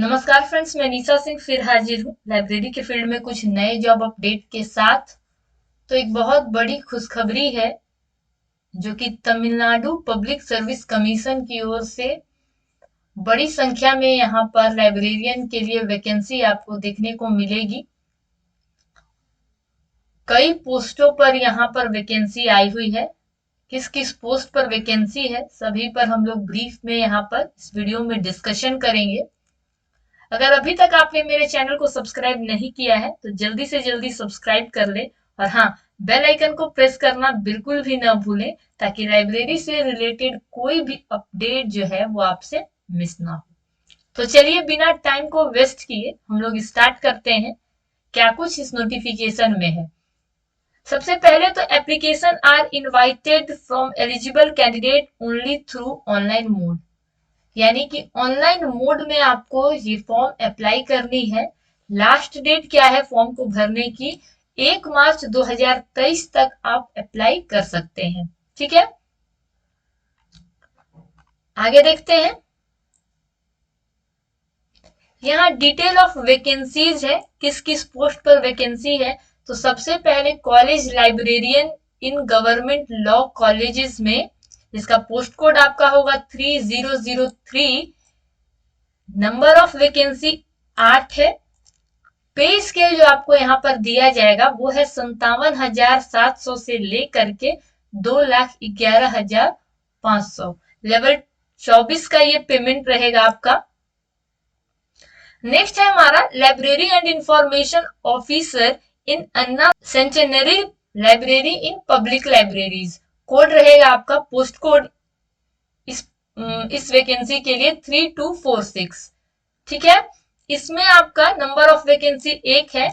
नमस्कार फ्रेंड्स, मैं निशा सिंह फिर हाजिर हूँ लाइब्रेरी के फील्ड में कुछ नए जॉब अपडेट के साथ। तो एक बहुत बड़ी खुशखबरी है जो कि तमिलनाडु पब्लिक सर्विस कमीशन की ओर से बड़ी संख्या में यहाँ पर लाइब्रेरियन के लिए वैकेंसी आपको देखने को मिलेगी। कई पोस्टों पर यहाँ पर वैकेंसी आई हुई है। किस किस पोस्ट पर वैकेंसी है सभी पर हम लोग ब्रीफ में यहाँ पर इस वीडियो में डिस्कशन करेंगे। अगर अभी तक आपने मेरे चैनल को सब्सक्राइब नहीं किया है तो जल्दी से जल्दी सब्सक्राइब कर ले और हाँ, बेल आइकन को प्रेस करना बिल्कुल भी ना भूलें ताकि लाइब्रेरी से रिलेटेड कोई भी अपडेट जो है वो आपसे मिस ना हो। तो चलिए बिना टाइम को वेस्ट किए हम लोग स्टार्ट करते हैं क्या कुछ इस नोटिफिकेशन में है। सबसे पहले तो application are invited from eligible candidate only through online mode, यानी कि ऑनलाइन मोड में आपको ये फॉर्म अप्लाई करनी है। लास्ट डेट क्या है फॉर्म को भरने की? 1 मार्च 2023 तक आप अप्लाई कर सकते हैं। ठीक है, आगे देखते हैं। यहाँ डिटेल ऑफ वैकेंसीज है, किस किस पोस्ट पर वैकेंसी है। तो सबसे पहले college librarian in government law colleges में, इसका पोस्ट कोड आपका होगा 3003। नंबर ऑफ वैकेंसी 8 है। पे स्केल जो आपको यहाँ पर दिया जाएगा वो है 57,700 से लेकर के 2,11,500। लेवल 24 का ये पेमेंट रहेगा आपका। नेक्स्ट है हमारा library and information officer in Anna centenary library in public libraries. Code रहेगा आपका, पोस्ट कोड इस वैकेंसी के लिए 3246। ठीक है, इसमें आपका नंबर ऑफ वैकेंसी 1 है।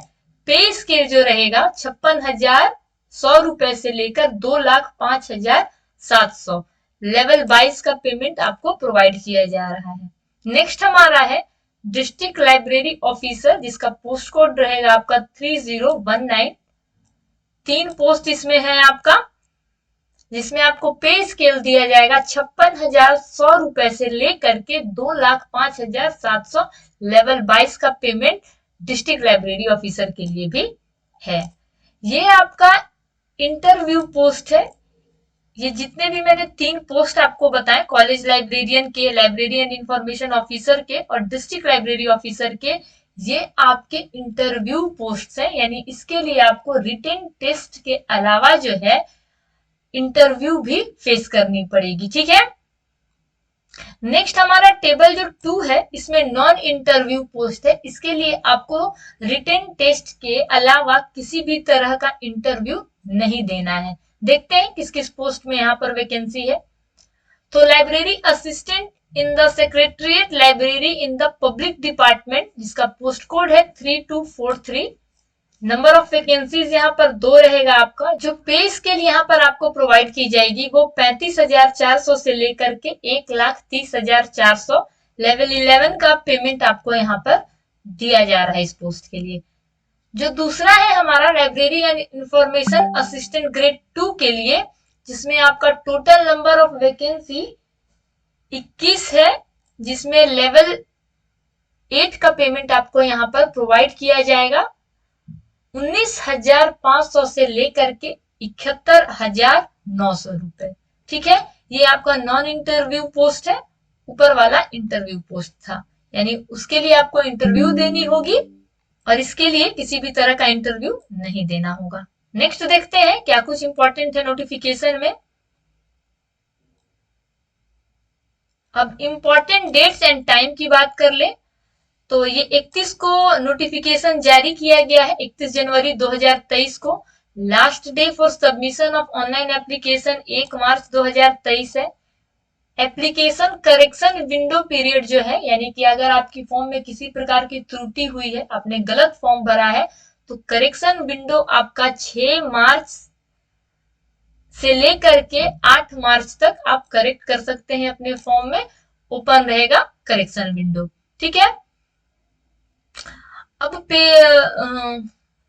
पे स्केल जो रहेगा 56,100 रुपए से लेकर 2,05,700। लेवल 22 का पेमेंट आपको प्रोवाइड किया जा रहा है। नेक्स्ट हमारा है डिस्ट्रिक्ट लाइब्रेरी ऑफिसर, जिसका पोस्ट कोड रहेगा आपका 3019। 3 पोस्ट इसमें है आपका, जिसमें आपको पे स्केल दिया जाएगा 56,100 रुपए से लेकर के 2,05,700। लेवल 22 का पेमेंट डिस्ट्रिक्ट लाइब्रेरी ऑफिसर के लिए भी है। ये आपका इंटरव्यू पोस्ट है। ये जितने भी मैंने 3 पोस्ट आपको बताए, कॉलेज लाइब्रेरियन के, लाइब्रेरियन इंफॉर्मेशन ऑफिसर के और डिस्ट्रिक्ट लाइब्रेरी ऑफिसर के, ये आपके इंटरव्यू पोस्ट है। यानी इसके लिए आपको रिटन टेस्ट के अलावा जो है इंटरव्यू भी फेस करनी पड़ेगी। ठीक है, नेक्स्ट हमारा टेबल जो 2 है, इसमें नॉन इंटरव्यू पोस्ट है। इसके लिए आपको रिटन टेस्ट के अलावा किसी भी तरह का इंटरव्यू नहीं देना है। देखते हैं किस किस पोस्ट में यहाँ पर वैकेंसी है। तो library assistant in the secretariat library in the public department, जिसका पोस्ट कोड है 3243। नंबर ऑफ वैकेंसीज यहाँ पर 2 रहेगा आपका। जो पे स्केल यहाँ पर आपको प्रोवाइड की जाएगी वो 35,400 से लेकर के 1,30,400। लेवल 11 का पेमेंट आपको यहाँ पर दिया जा रहा है इस पोस्ट के लिए। जो दूसरा है हमारा library and information assistant grade 2 के लिए, जिसमें आपका टोटल नंबर ऑफ वैकेंसी 21 है, जिसमें लेवल 8 का पेमेंट आपको यहाँ पर प्रोवाइड किया जाएगा 19,500 से लेकर के 71,900 रुपए। ठीक है, ये आपका नॉन इंटरव्यू पोस्ट है। ऊपर वाला इंटरव्यू पोस्ट था, यानी उसके लिए आपको इंटरव्यू देनी होगी और इसके लिए किसी भी तरह का इंटरव्यू नहीं देना होगा। नेक्स्ट देखते हैं क्या कुछ इंपॉर्टेंट है नोटिफिकेशन में। अब इंपॉर्टेंट डेट्स एंड टाइम की बात कर ले तो ये 31 को नोटिफिकेशन जारी किया गया है, 31 जनवरी 2023 को। Last day for submission of online application 1 मार्च 2023 है। एप्लीकेशन करेक्शन विंडो पीरियड जो है, यानी कि अगर आपकी फॉर्म में किसी प्रकार की त्रुटि हुई है, आपने गलत फॉर्म भरा है, तो करेक्शन विंडो आपका 6 मार्च से लेकर के 8 मार्च तक आप करेक्ट कर सकते हैं अपने फॉर्म में। ओपन रहेगा करेक्शन विंडो। ठीक है, अब पे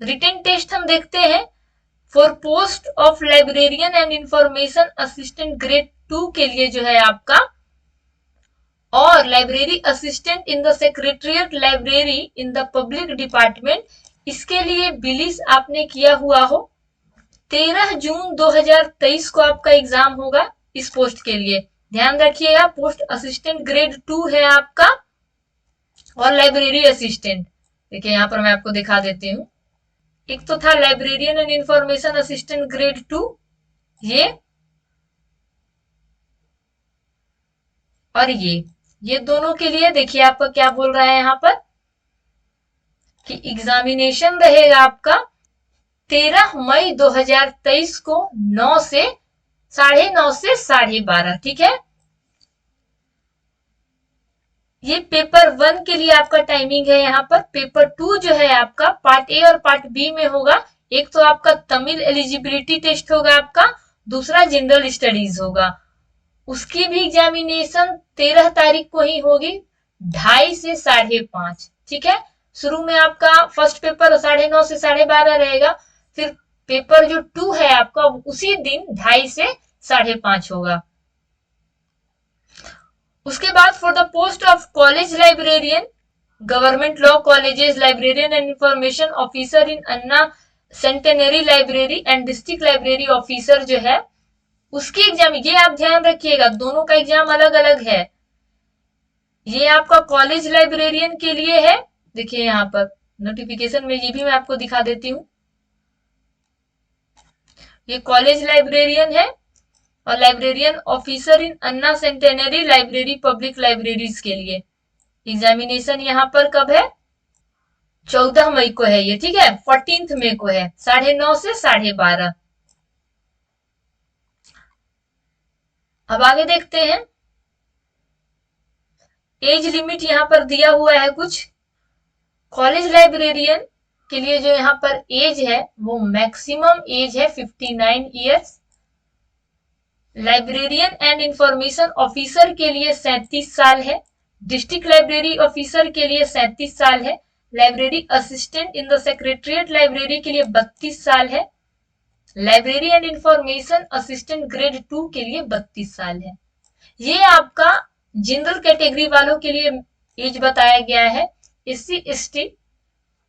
रिटन टेस्ट हम देखते हैं। For post of librarian and information assistant grade 2 के लिए जो है आपका और library assistant in the secretariat library in the public department, इसके लिए बिलिस आपने किया हुआ हो, 13 जून 2023 को आपका एग्जाम होगा इस पोस्ट के लिए। ध्यान रखिएगा, पोस्ट असिस्टेंट ग्रेड 2 है आपका और लाइब्रेरी असिस्टेंट। देखिए यहां पर मैं आपको दिखा देती हूँ, एक तो था librarian and information assistant grade 2 ये, और ये दोनों के लिए देखिए आपका क्या बोल रहा है यहाँ पर कि एग्जामिनेशन रहेगा आपका 13 मई 2023 को 9 से 9:30 से 12:30, ठीक है। ये पेपर 1 के लिए आपका टाइमिंग है। यहाँ पर पेपर 2 जो है आपका पार्ट ए और पार्ट बी में होगा। एक तो आपका तमिल एलिजिबिलिटी टेस्ट होगा आपका, दूसरा जनरल स्टडीज होगा। उसकी भी एग्जामिनेशन 13 तारीख को ही होगी, 2:30 से 5:30, ठीक है। शुरू में आपका फर्स्ट पेपर 9:30 से 12:30 रहेगा, फिर पेपर जो 2 है आपका उसी दिन 2:30 से 5:30 होगा। उसके बाद for the post of college librarian, government law colleges librarian and information officer in Anna centenary library and district library officer जो है उसकी एग्जाम, ये आप ध्यान रखिएगा दोनों का एग्जाम अलग अलग है। ये आपका कॉलेज लाइब्रेरियन के लिए है, देखिए यहाँ पर नोटिफिकेशन में ये भी मैं आपको दिखा देती हूँ। ये कॉलेज लाइब्रेरियन है और librarian officer in Anna centenary library public libraries के लिए एग्जामिनेशन यहाँ पर कब है, 14 मई को है ये, ठीक है। 14 मई को है, 9:30 से 12:30। अब आगे देखते हैं, एज लिमिट यहाँ पर दिया हुआ है कुछ। कॉलेज लाइब्रेरियन के लिए जो यहाँ पर एज है वो मैक्सिमम एज है 59 years. Librarian and information officer के लिए 37 साल है। डिस्ट्रिक्ट लाइब्रेरी ऑफिसर के लिए 37 साल है। Library assistant in the secretariat library के लिए 32 साल है। Library and information assistant grade 2 के लिए 32 साल है। ये आपका जनरल कैटेगरी वालों के लिए एज बताया गया है। एससी एसटी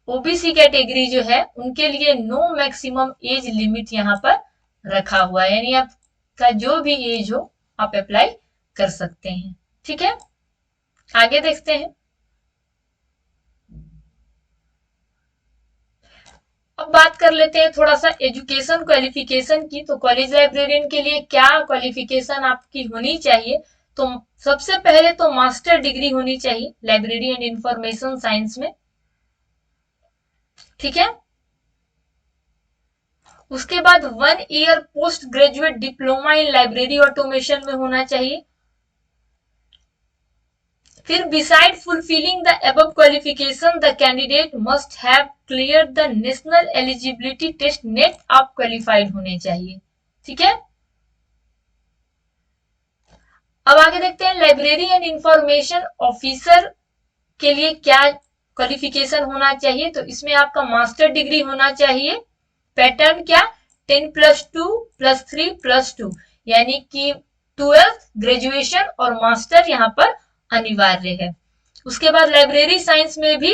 ओबीसी कैटेगरी जो है उनके लिए नो मैक्सिमम एज लिमिट यहाँ पर रखा हुआ है, यानी आपका जो भी एज हो आप अप्लाई कर सकते हैं, ठीक है। आगे देखते हैं, अब बात कर लेते हैं थोड़ा सा एजुकेशन क्वालिफिकेशन की। तो कॉलेज लाइब्रेरियन के लिए क्या क्वालिफिकेशन आपकी होनी चाहिए, तो सबसे पहले तो मास्टर डिग्री होनी चाहिए लाइब्रेरी एंड इंफॉर्मेशन साइंस में, ठीक है। उसके बाद 1 year post graduate diploma in library automation में होना चाहिए। फिर beside fulfilling the above qualification the candidate must have cleared the national eligibility test net, आप क्वालिफाइड होने चाहिए, ठीक है। अब आगे देखते हैं लाइब्रेरी एंड इंफॉर्मेशन ऑफिसर के लिए क्या क्वालिफिकेशन होना चाहिए। तो इसमें आपका मास्टर डिग्री होना चाहिए। पैटर्न क्या, 10+2+3+2, यानी कि 12th ग्रेजुएशन और मास्टर यहाँ पर अनिवार्य है। उसके बाद लाइब्रेरी साइंस में भी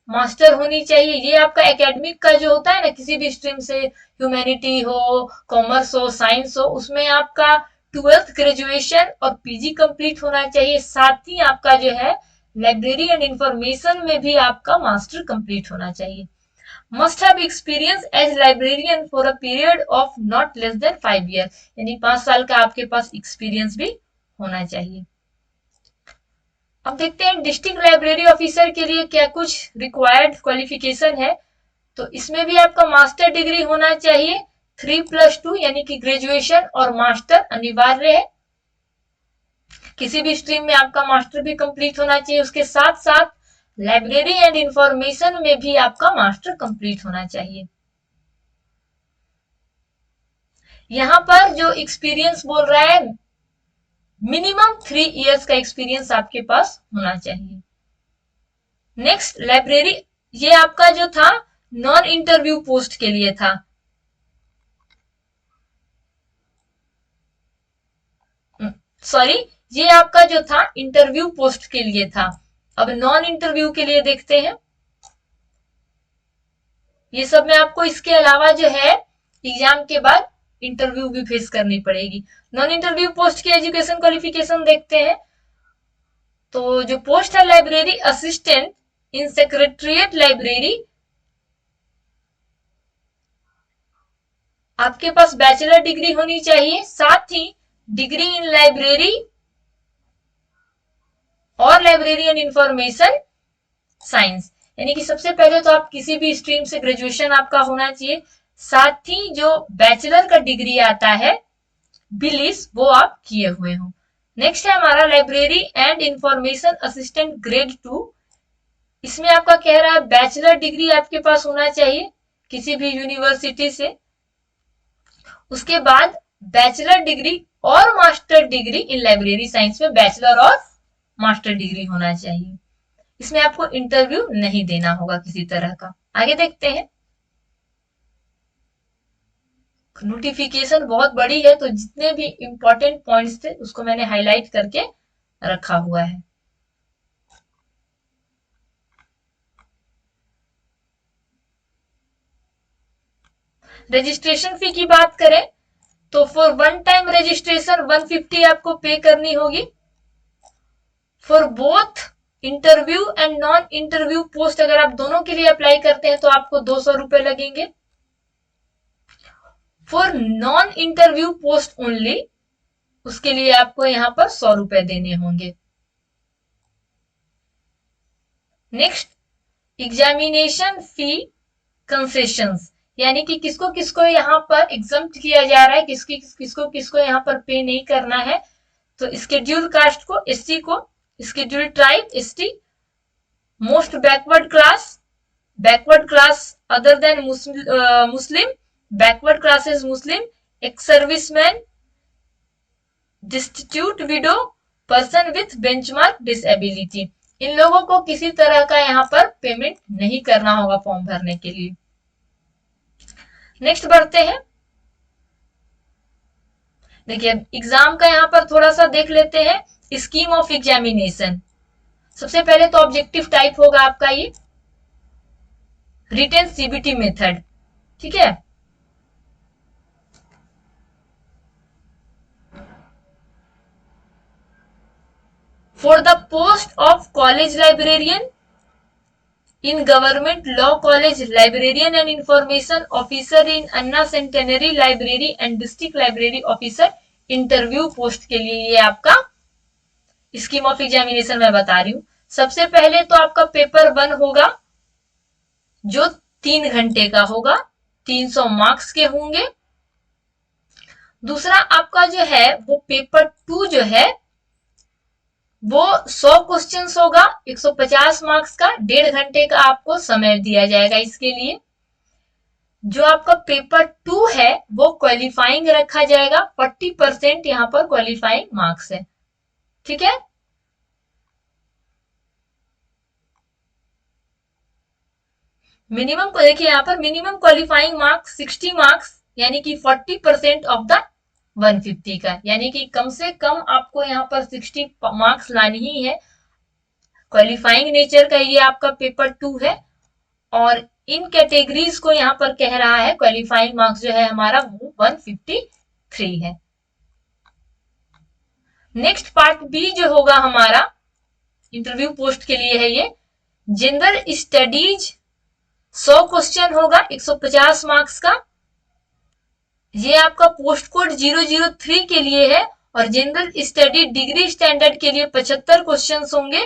मास्टर होनी चाहिए। ये आपका एकेडमिक का जो होता है ना, किसी भी स्ट्रीम से, ह्यूमैनिटी हो, कॉमर्स हो, साइंस हो, उसमें आपका 12th ग्रेजुएशन और पीजी कंप्लीट होना चाहिए। साथ ही आपका जो है लाइब्रेरी एंड इंफॉर्मेशन में भी आपका मास्टर कंप्लीट होना चाहिए। Must have experience as librarian for a period of not less than 5 year, यानी 5 साल का आपके पास एक्सपीरियंस भी होना चाहिए। अब देखते हैं डिस्ट्रिक्ट लाइब्रेरी ऑफिसर के लिए क्या कुछ रिक्वायर्ड क्वालिफिकेशन है। तो इसमें भी आपका मास्टर डिग्री होना चाहिए, 3+2 यानी कि ग्रेजुएशन और मास्टर अनिवार्य है। किसी भी स्ट्रीम में आपका मास्टर भी कंप्लीट होना चाहिए। उसके साथ साथ लाइब्रेरी एंड इंफॉर्मेशन में भी आपका मास्टर कंप्लीट होना चाहिए। यहां पर जो एक्सपीरियंस बोल रहा है मिनिमम 3 इयर्स का एक्सपीरियंस आपके पास होना चाहिए। नेक्स्ट लाइब्रेरी, ये आपका जो था नॉन इंटरव्यू पोस्ट के लिए था। सॉरी, ये आपका जो था इंटरव्यू पोस्ट के लिए था। अब नॉन इंटरव्यू के लिए देखते हैं। ये सब में आपको इसके अलावा जो है एग्जाम के बाद इंटरव्यू भी फेस करनी पड़ेगी। नॉन इंटरव्यू पोस्ट की एजुकेशन क्वालिफिकेशन देखते हैं। तो जो पोस्ट है library assistant in secretariat library, आपके पास बैचलर डिग्री होनी चाहिए, साथ ही डिग्री इन लाइब्रेरी और लाइब्रेरी एंड इंफॉर्मेशन साइंस, यानी कि सबसे पहले तो आप किसी भी स्ट्रीम से ग्रेजुएशन आपका होना चाहिए, साथ ही जो बैचलर का डिग्री आता है बिलीस वो आप किए हुए हो। नेक्स्ट है हमारा library and information assistant grade 2। इसमें आपका कह रहा है बैचलर डिग्री आपके पास होना चाहिए किसी भी यूनिवर्सिटी से, उसके बाद बैचलर डिग्री और master degree in library science में बैचलर और मास्टर डिग्री होना चाहिए। इसमें आपको इंटरव्यू नहीं देना होगा किसी तरह का। आगे देखते हैं। नोटिफिकेशन बहुत बड़ी है तो जितने भी इंपॉर्टेंट पॉइंट्स थे उसको मैंने हाईलाइट करके रखा हुआ है। रजिस्ट्रेशन फी की बात करें तो फॉर वन टाइम रजिस्ट्रेशन 150 आपको पे करनी होगी। For both interview and non interview post अगर आप दोनों के लिए अप्लाई करते हैं तो आपको 200 रुपए लगेंगे। For non interview post only उसके लिए आपको यहां पर 100 रुपए देने होंगे। नेक्स्ट, एग्जामिनेशन फी कंसेशंस, यानी कि किसको किसको यहाँ पर एग्जम्प्ट किया जा रहा है, किसको किसको यहाँ पर पे नहीं करना है। तो स्केड्यूल कास्ट को, एससी को, schedule tribe ST, most backward class other than Muslim, backward classes Muslim, ex serviceman, destitute widow, person with benchmark disability, इन लोगों को किसी तरह का यहाँ पर पेमेंट नहीं करना होगा फॉर्म भरने के लिए। नेक्स्ट बढ़ते हैं। देखिए एग्जाम का यहाँ पर थोड़ा सा देख लेते हैं। स्कीम ऑफ एग्जामिनेशन, सबसे पहले तो ऑब्जेक्टिव टाइप होगा आपका ये रिटन सीबीटी मेथड, ठीक है। For the post of college librarian in government law college, librarian and information officer in Anna centenary library and district library officer, interview post के लिए ये आपका स्कीम ऑफ एग्जामिनेशन मैं बता रही हूं। सबसे पहले तो आपका पेपर 1 होगा जो 3 घंटे का होगा, 300 मार्क्स के होंगे। दूसरा आपका जो है वो पेपर 2 जो है वो 100 क्वेश्चन होगा, 150 मार्क्स का, 1.5 घंटे का आपको समय दिया जाएगा इसके लिए। जो आपका पेपर 2 है वो क्वालिफाइंग रखा जाएगा, 40% यहाँ पर क्वालिफाइंग मार्क्स है, ठीक है। मिनिमम को देखिए यहाँ पर मिनिमम क्वालिफाइंग मार्क्स 60 मार्क्स, यानी कि 40% ऑफ द 150 का, यानी कि कम से कम आपको यहाँ पर 60 मार्क्स लानी ही है। क्वालिफाइंग नेचर का ये आपका पेपर 2 है और इन कैटेगरीज को यहाँ पर कह रहा है क्वालिफाइंग मार्क्स जो है हमारा वो 153 है। नेक्स्ट पार्ट बी जो होगा हमारा इंटरव्यू पोस्ट के लिए है ये जनरल स्टडीज, 100 क्वेश्चन होगा, 150 मार्क्स का। ये आपका पोस्ट कोड 003 के लिए है और जनरल स्टडी डिग्री स्टैंडर्ड के लिए 75 क्वेश्चंस होंगे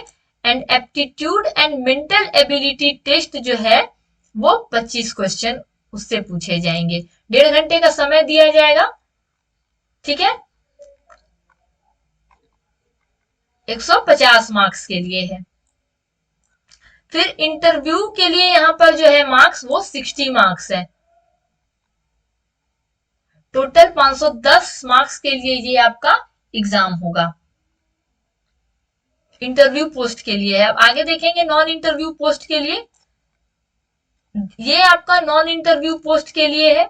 and aptitude and mental ability test जो है वो 25 क्वेश्चन उससे पूछे जाएंगे। 1.5 घंटे का समय दिया जाएगा, ठीक है। 150 मार्क्स के लिए है। फिर इंटरव्यू के लिए यहां पर जो है मार्क्स वो 60 मार्क्स है। टोटल 510 मार्क्स के लिए ये आपका एग्जाम होगा, इंटरव्यू पोस्ट के लिए है। अब आगे देखेंगे नॉन इंटरव्यू पोस्ट के लिए। ये आपका नॉन इंटरव्यू पोस्ट के लिए है।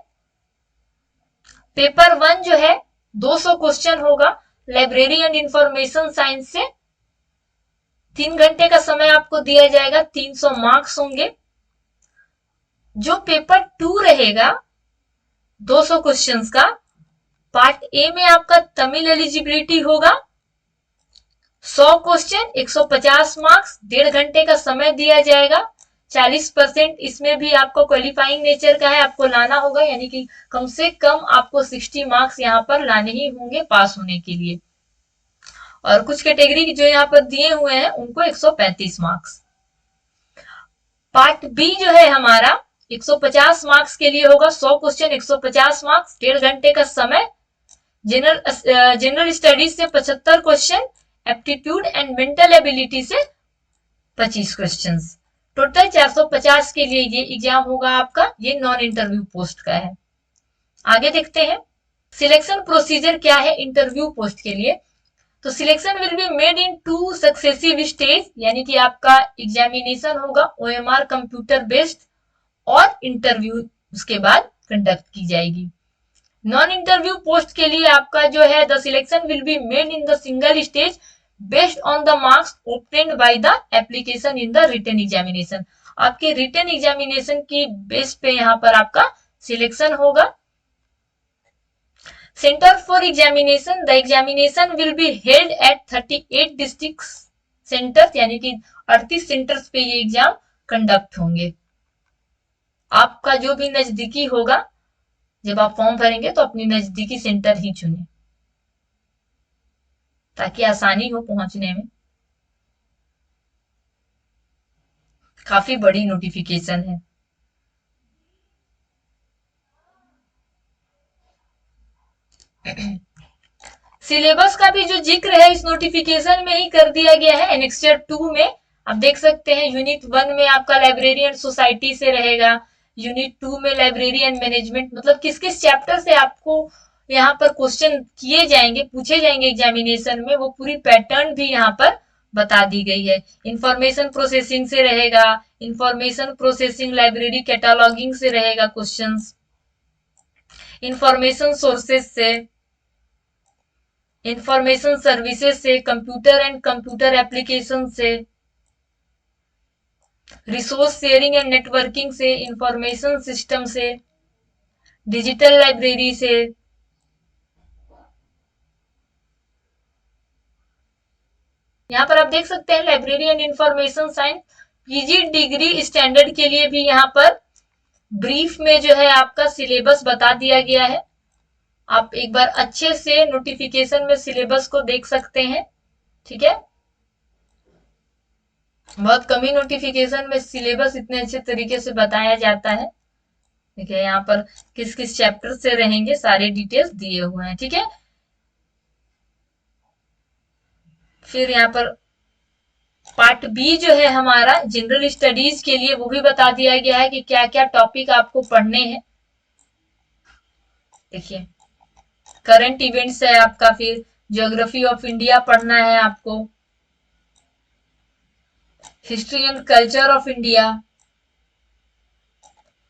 पेपर 1 जो है 200 क्वेश्चन होगा, लाइब्रेरी एंड इंफॉर्मेशन साइंस से 3 घंटे का समय आपको दिया जाएगा, 300 मार्क्स होंगे। जो पेपर 2 रहेगा 200 क्वेश्चंस का, पार्ट ए में आपका तमिल एलिजिबिलिटी होगा, 100 क्वेश्चन 150 मार्क्स, 1.5 घंटे का समय दिया जाएगा। 40% इसमें भी आपको क्वालिफाइंग नेचर का है, आपको लाना होगा, यानी कि कम से कम आपको 60 मार्क्स यहाँ पर लाने ही होंगे पास होने के लिए। और कुछ कैटेगरी जो यहाँ पर दिए हुए हैं उनको 135 मार्क्स। पार्ट बी जो है हमारा 150 मार्क्स के लिए होगा, 100 क्वेश्चन 150 मार्क्स, 1.5 घंटे का समय। जनरल स्टडीज से 75 question, aptitude and mental ability से 25 क्वेश्चंस, टोटल 450 के लिए ये एग्जाम होगा आपका। ये नॉन इंटरव्यू पोस्ट का है। आगे देखते हैं सिलेक्शन प्रोसीजर क्या है इंटरव्यू पोस्ट के लिए। तो selection will be made in 2 successive stage, यानी कि आपका एग्जामिनेशन होगा OMR कंप्यूटर बेस्ड और इंटरव्यू उसके बाद कंडक्ट की जाएगी। नॉन इंटरव्यू पोस्ट के लिए आपका जो है the selection will be made in the single stage based on the marks obtained by the application in the written examination. आपके रिटन एग्जामिनेशन की बेस पे यहाँ पर आपका सिलेक्शन होगा। Centre for examination, the examination will be held at 38 district centres, यानी कि 38 centres पे ये एग्जाम कंडक्ट होंगे। आपका जो भी नजदीकी होगा, जब आप फॉर्म भरेंगे तो अपनी नजदीकी सेंटर ही चुने ताकि आसानी हो पहुंचने में। काफी बड़ी नोटिफिकेशन है। सिलेबस का भी जो जिक्र है इस नोटिफिकेशन में ही कर दिया गया है। एनेक्सचर 2 में आप देख सकते हैं, यूनिट 1 में आपका लाइब्रेरी एंड सोसाइटी से रहेगा, यूनिट 2 में लाइब्रेरी एंड मैनेजमेंट, मतलब किस किस चैप्टर से आपको यहाँ पर क्वेश्चन किए जाएंगे, पूछे जाएंगे एग्जामिनेशन में, वो पूरी पैटर्न भी यहाँ पर बता दी गई है। इंफॉर्मेशन प्रोसेसिंग से रहेगा, इंफॉर्मेशन प्रोसेसिंग लाइब्रेरी कैटालॉगिंग से रहेगा क्वेश्चंस, इंफॉर्मेशन सोर्सेस से, इंफॉर्मेशन सर्विसेज से, कंप्यूटर एंड कंप्यूटर एप्लीकेशन से, रिसोर्स शेयरिंग एंड नेटवर्किंग से, इंफॉर्मेशन सिस्टम से, डिजिटल लाइब्रेरी से। यहाँ पर आप देख सकते हैं library and information science PG degree standard के लिए भी यहाँ पर ब्रीफ में जो है आपका सिलेबस बता दिया गया है। आप एक बार अच्छे से नोटिफिकेशन में सिलेबस को देख सकते हैं, ठीक है। बहुत कम ही नोटिफिकेशन में सिलेबस इतने अच्छे तरीके से बताया जाता है, ठीक है। यहाँ पर किस किस चैप्टर से रहेंगे सारे डिटेल्स दिए हुए हैं, ठीक है। फिर यहाँ पर पार्ट बी जो है हमारा जनरल स्टडीज के लिए, वो भी बता दिया गया है कि क्या क्या टॉपिक आपको पढ़ने हैं। देखिए करंट इवेंट्स है आपका, फिर ज्योग्राफी ऑफ इंडिया पढ़ना है आपको, history and culture of India,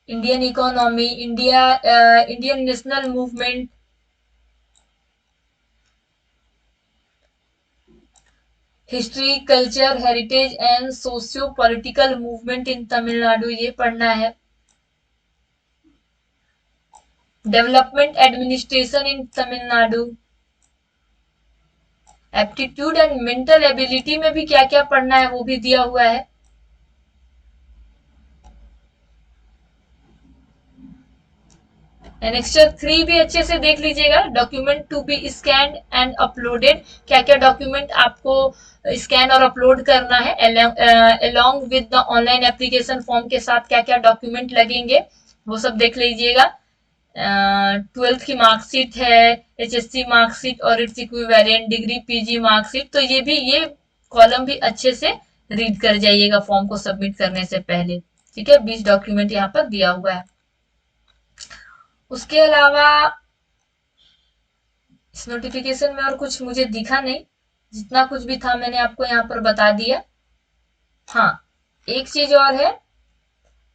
Indian economy, Indian national movement, history culture heritage and socio political movement in Tamil Nadu, ये पढ़ना है। Development administration in Tamil Nadu, aptitude and mental ability में भी क्या क्या पढ़ना है वो भी दिया हुआ है। एनेक्सचर 3 भी अच्छे से देख लीजिएगा, document to be scanned and uploaded, क्या क्या डॉक्यूमेंट आपको स्कैन और अपलोड करना है, along with the online application form के साथ क्या क्या डॉक्यूमेंट लगेंगे वो सब देख लीजिएगा। 12th की मार्कशीट है, HSC मार्कशीट और its equivalent, degree PG marksheet, तो ये कॉलम भी अच्छे से रीड कर जाइएगा फॉर्म को सबमिट करने से पहले, ठीक है। 20 डॉक्यूमेंट यहाँ पर दिया हुआ है। उसके अलावा इस नोटिफिकेशन में और कुछ मुझे दिखा नहीं, जितना कुछ भी था मैंने आपको यहाँ पर बता दिया। हाँ, एक चीज और है,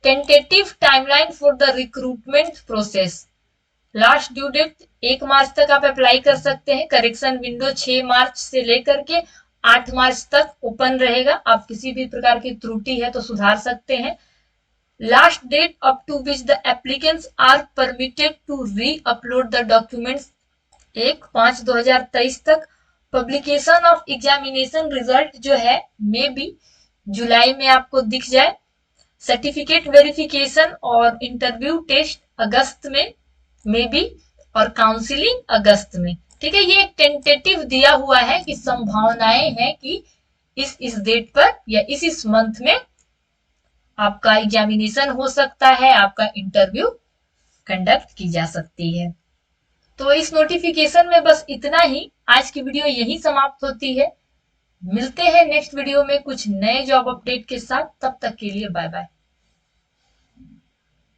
tentative timeline for the recruitment process. Last due date 1 March तक आप अप्लाई कर सकते हैं। करेक्शन विंडो 6 मार्च से लेकर के 8 मार्च तक ओपन रहेगा। आप किसी भी प्रकार की त्रुटि है तो सुधार सकते हैं। Last date up to which the applicants are permitted to reupload the documents 1/5/2023 तक। पब्लिकेशन ऑफ एग्जामिनेशन रिजल्ट जो है मे बी जुलाई में आपको दिख जाए। सर्टिफिकेट वेरिफिकेशन और इंटरव्यू टेस्ट अगस्त में मे बी, और काउंसलिंग अगस्त में। ठीक है, ये एक टेंटेटिव दिया हुआ है कि संभावनाएं हैं कि इस डेट पर या इस मंथ में आपका एग्जामिनेशन हो सकता है, आपका इंटरव्यू कंडक्ट की जा सकती है। तो इस नोटिफिकेशन में बस इतना ही। आज की वीडियो यही समाप्त होती है। मिलते हैं नेक्स्ट वीडियो में कुछ नए जॉब अपडेट के साथ। तब तक के लिए बाय बाय।